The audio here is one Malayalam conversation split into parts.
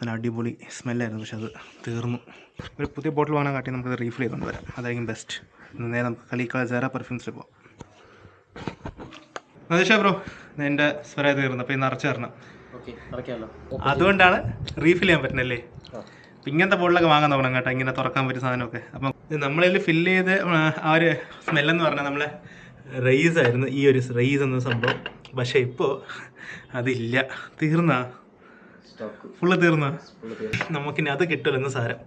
നല്ല അടിപൊളി സ്മെല്ലായിരുന്നു, പക്ഷെ അത് തീർന്നു. ഒരു പുതിയ ബോട്ടിൽ വാങ്ങാൻ കാട്ടി നമുക്കത് റീഫിൽ ചെയ്തുകൊണ്ട് വരാം, അതായിരിക്കും ബെസ്റ്റ്. നേരെ നമുക്ക് കളിക്കാൾ ജെറ പെർഫ്യൂംസിൽ പോകാം. നദീഷ ബ്രോ, എൻ്റെ സ്പ്രേ തീർന്നു, അപ്പോൾ ഈ നിറച്ച് തരണം. അതുകൊണ്ടാണ് റീഫിൽ ചെയ്യാൻ പറ്റുന്നല്ലേ. അപ്പം ഇങ്ങനത്തെ ബോട്ടിലൊക്കെ വാങ്ങാൻ തുടങ്ങണം കേട്ടോ, ഇങ്ങനെ തുറക്കാൻ പറ്റിയ സാധനമൊക്കെ. അപ്പം നമ്മളിൽ ഫില്ല് ചെയ്ത് ആ ഒരു സ്മെല്ലെന്ന് പറഞ്ഞാൽ നമ്മളെ റൈസ് ആയിരുന്നു, ഈ ഒരു റൈസ് എന്ന സംഭവം. പക്ഷേ ഇപ്പോൾ അതില്ല, തീർന്നാ, ഫുള്ള് തീർന്നാ. നമുക്കിനി അത് കിട്ടുമല്ലോ സാരം.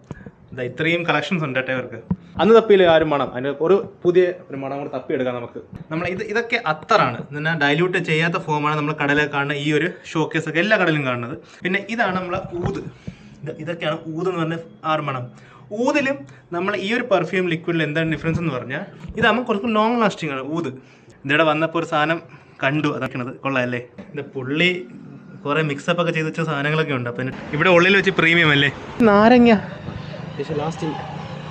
ഇതാ ഇത്രയും കളക്ഷൻസ് ഉണ്ട് കേട്ടോ ഇവർക്ക്. അന്ന് തപ്പിയില്ല ആ ഒരു മണം, അതിന് ഒരു പുതിയ ഒരു മണം കൂടെ തപ്പിയെടുക്കാം നമുക്ക്. നമ്മൾ ഇതൊക്കെ അത്തറാണ്, എന്നാൽ ഡൈല്യൂട്ട് ചെയ്യാത്ത ഫോമാണ് നമ്മൾ കടലിൽ കാണുന്ന ഈ ഒരു ഷോക്കേസൊക്കെ എല്ലാ കടലിലും കാണുന്നത്. പിന്നെ ഇതാണ് നമ്മളെ ഊത്, ഇതൊക്കെയാണ് ഊത് എന്ന് പറഞ്ഞ ആ ഒരു മണം. ഊതിലും നമ്മൾ ഈ ഒരു പെർഫ്യൂം ലിക്വിഡിൽ എന്താണ് ഡിഫറൻസ് എന്ന് പറഞ്ഞാൽ ഇതാകുമ്പോൾ കുറച്ച് ലോങ് ലാസ്റ്റിംഗ് ആണ് ഊത്. ഇതിവിടെ വന്നപ്പോൾ ഒരു സാധനം കണ്ടു, അതൊക്കെയാണത്, കൊള്ളാമല്ലേ. ഇത് പുള്ളി കുറേ മിക്സപ്പ് ഒക്കെ ചെയ്ത് വെച്ച സാധനങ്ങളൊക്കെ ഉണ്ട്. അപ്പം ഇവിടെ ഉള്ളിൽ വെച്ച് പ്രീമിയം അല്ലേ. നാരങ്ങ ലാസ്റ്റിംഗ്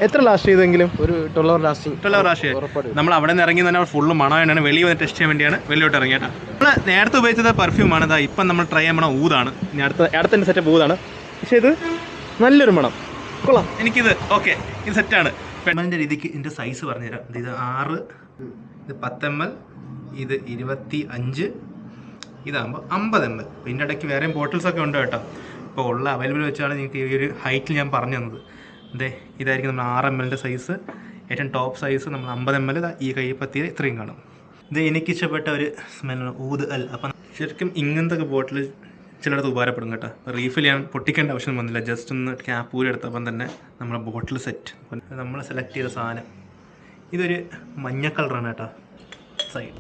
എത്ര ലാസ്റ്റ് ചെയ്തെങ്കിലും ഒരു 12 hour ലാസ്റ്റിംഗ്. നമ്മൾ അവിടെ നിന്ന് ഇറങ്ങി തന്നെ ഫുള്ള് മണമാണ്. വെളിയിൽ വന്ന് ടെസ്റ്റ് ചെയ്യാൻ വേണ്ടിയാണ് വെളിയിലോട്ട് ഇറങ്ങിയേട്ടാ. നമ്മൾ നേരത്തെ ഉപയോഗിച്ചത് പെർഫ്യൂമാണ്, അതാ ഇപ്പം നമ്മൾ ട്രൈ ചെയ്യാൻ മണം ഊതാണ്. ഇനി അടുത്ത സെറ്റപ്പ് ഊതാണ്, പക്ഷേ ഇത് നല്ലൊരു മണം, കൊള്ളാം. എനിക്കിത് ഓക്കെ, ഇത് സെറ്റാണ്. പെണ്ണിൻ്റെ രീതിക്ക് ഇതിൻ്റെ സൈസ് പറഞ്ഞുതരാം. ഇത് 6, ഇത് 10 ml, ഇത് 25, ഇതാകുമ്പോൾ 50 ml. അപ്പോൾ ഇതിൻ്റെ ഇടയ്ക്ക് വേറെയും ബോട്ടിൽസൊക്കെ ഉണ്ട് കേട്ടോ. ഇപ്പോൾ ഉള്ള അവൈലബിൾ വെച്ചാണ് നിങ്ങൾക്ക് ഈ ഒരു ഹൈറ്റിൽ ഞാൻ പറഞ്ഞു തന്നത്. അതെ, ഇതായിരിക്കും നമ്മൾ 6 ml സൈസ്. ഏറ്റവും ടോപ്പ് സൈസ് നമ്മൾ 50 ml, ഈ കൈപ്പത്തിയിൽ ഇത്രയും കാണും. ഇത് എനിക്കിഷ്ടപ്പെട്ട ഒരു സ്മെല്ലാണ് ഊത് അൽ. അപ്പം ശരിക്കും ഇങ്ങനത്തെ ബോട്ടിൽ ചിലയിടത്ത് ഉപകാരപ്പെടും കേട്ടോ. റീഫിൽ ചെയ്യാൻ പൊട്ടിക്കേണ്ട ആവശ്യം വന്നില്ല, ജസ്റ്റ് ഒന്ന് ക്യാപ്പ് ഊരി എടുത്തപ്പം തന്നെ നമ്മുടെ ബോട്ടിൽ സെറ്റ്. നമ്മൾ സെലക്ട് ചെയ്ത സാധനം ഇതൊരു മഞ്ഞ കളറാണ് കേട്ടോ. സൈഡ്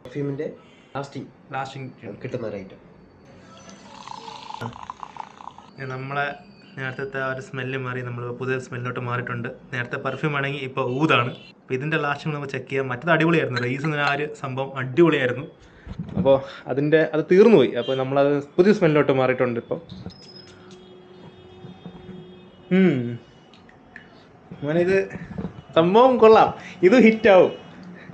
പെർഫ്യൂമിൻ്റെ ലാസ്റ്റിംഗ് കിട്ടുന്ന ഒരു ഐറ്റം. നമ്മളെ നേരത്തെ ആ ഒരു സ്മെല്ല് മാറി നമ്മൾ പുതിയ സ്മെല്ലിലോട്ട് മാറിയിട്ടുണ്ട്. നേരത്തെ പെർഫ്യൂം ആണെങ്കിൽ ഇപ്പോൾ ഊതാണ്. അപ്പോൾ ഇതിൻ്റെ ലാസ്റ്റിംഗ് നമുക്ക് ചെക്ക് ചെയ്യാം. മറ്റത് അടിപൊളിയായിരുന്നു, റൈസ് എന്ന ആ ഒരു സംഭവം അടിപൊളിയായിരുന്നു. അപ്പോൾ അത് തീർന്നു പോയി. അപ്പോൾ നമ്മളത് പുതിയ സ്മെല്ലിലോട്ട് മാറിയിട്ടുണ്ട് ഇപ്പം. അങ്ങനെ ഇത് സംഭവം കൊള്ളാം, ഇത് ഹിറ്റാവും.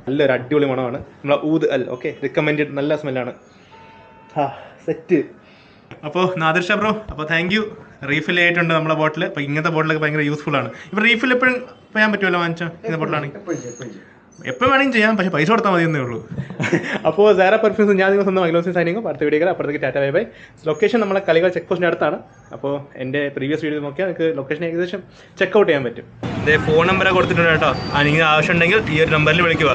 നല്ലൊരു അടിപൊളി മണമാണ് നമ്മളെ ഊത് അൽ. ഓക്കെ, റിക്കമെൻഡഡ്, നല്ല സ്മെല്ലാണ്. സെറ്റ്. അപ്പോൾ നാദിർ ഷാ ബ്രോ, അപ്പോൾ താങ്ക് യു. റീഫിൽ ആയിട്ടുണ്ട് നമ്മളെ ബോട്ടിൽ. അപ്പോൾ ഇങ്ങനത്തെ ബോട്ടിലൊക്കെ ഭയങ്കര യൂസ്ഫുൾ ആണ്. ഇപ്പോൾ റീഫിൽ എപ്പോഴും ചെയ്യാൻ പറ്റുമല്ലോ വാങ്ങിച്ചാൽ, ഇങ്ങനത്തെ ബോട്ടിലാണെങ്കിൽ എപ്പോൾ വേണമെങ്കിലും ചെയ്യാം, പക്ഷേ പൈസ കൊടുത്താൽ മതി എന്നേ ഉള്ളൂ. അപ്പോൾ ജെറ പെർഫ്യൂംസ് ഞാൻ നിങ്ങൾ സ്വന്തം മൈലോസിൻ സൈനിങ്. അടുത്ത വീഡിയോ അപ്പോഴത്തേക്ക് ടാറ്റ ബൈ ബൈ. ലൊക്കേഷൻ നമ്മളെ കളികൾ ചെക്ക് പോസ്റ്റിൻ്റെ അടുത്താണ്. അപ്പോൾ എൻ്റെ പ്രീവിയസ് വീഡിയോ നോക്കിയാൽ നിങ്ങൾക്ക് ലൊക്കേഷൻ ഏകദേശം ചെക്കൗട്ട് ചെയ്യാൻ പറ്റും. ഇതേ ഫോൺ നമ്പറൊക്കെ കൊടുത്തിട്ടുണ്ട് കേട്ടോ. നിങ്ങൾക്ക് ആവശ്യമുണ്ടെങ്കിൽ ഈ ഒരു നമ്പറിൽ വിളിക്കുക.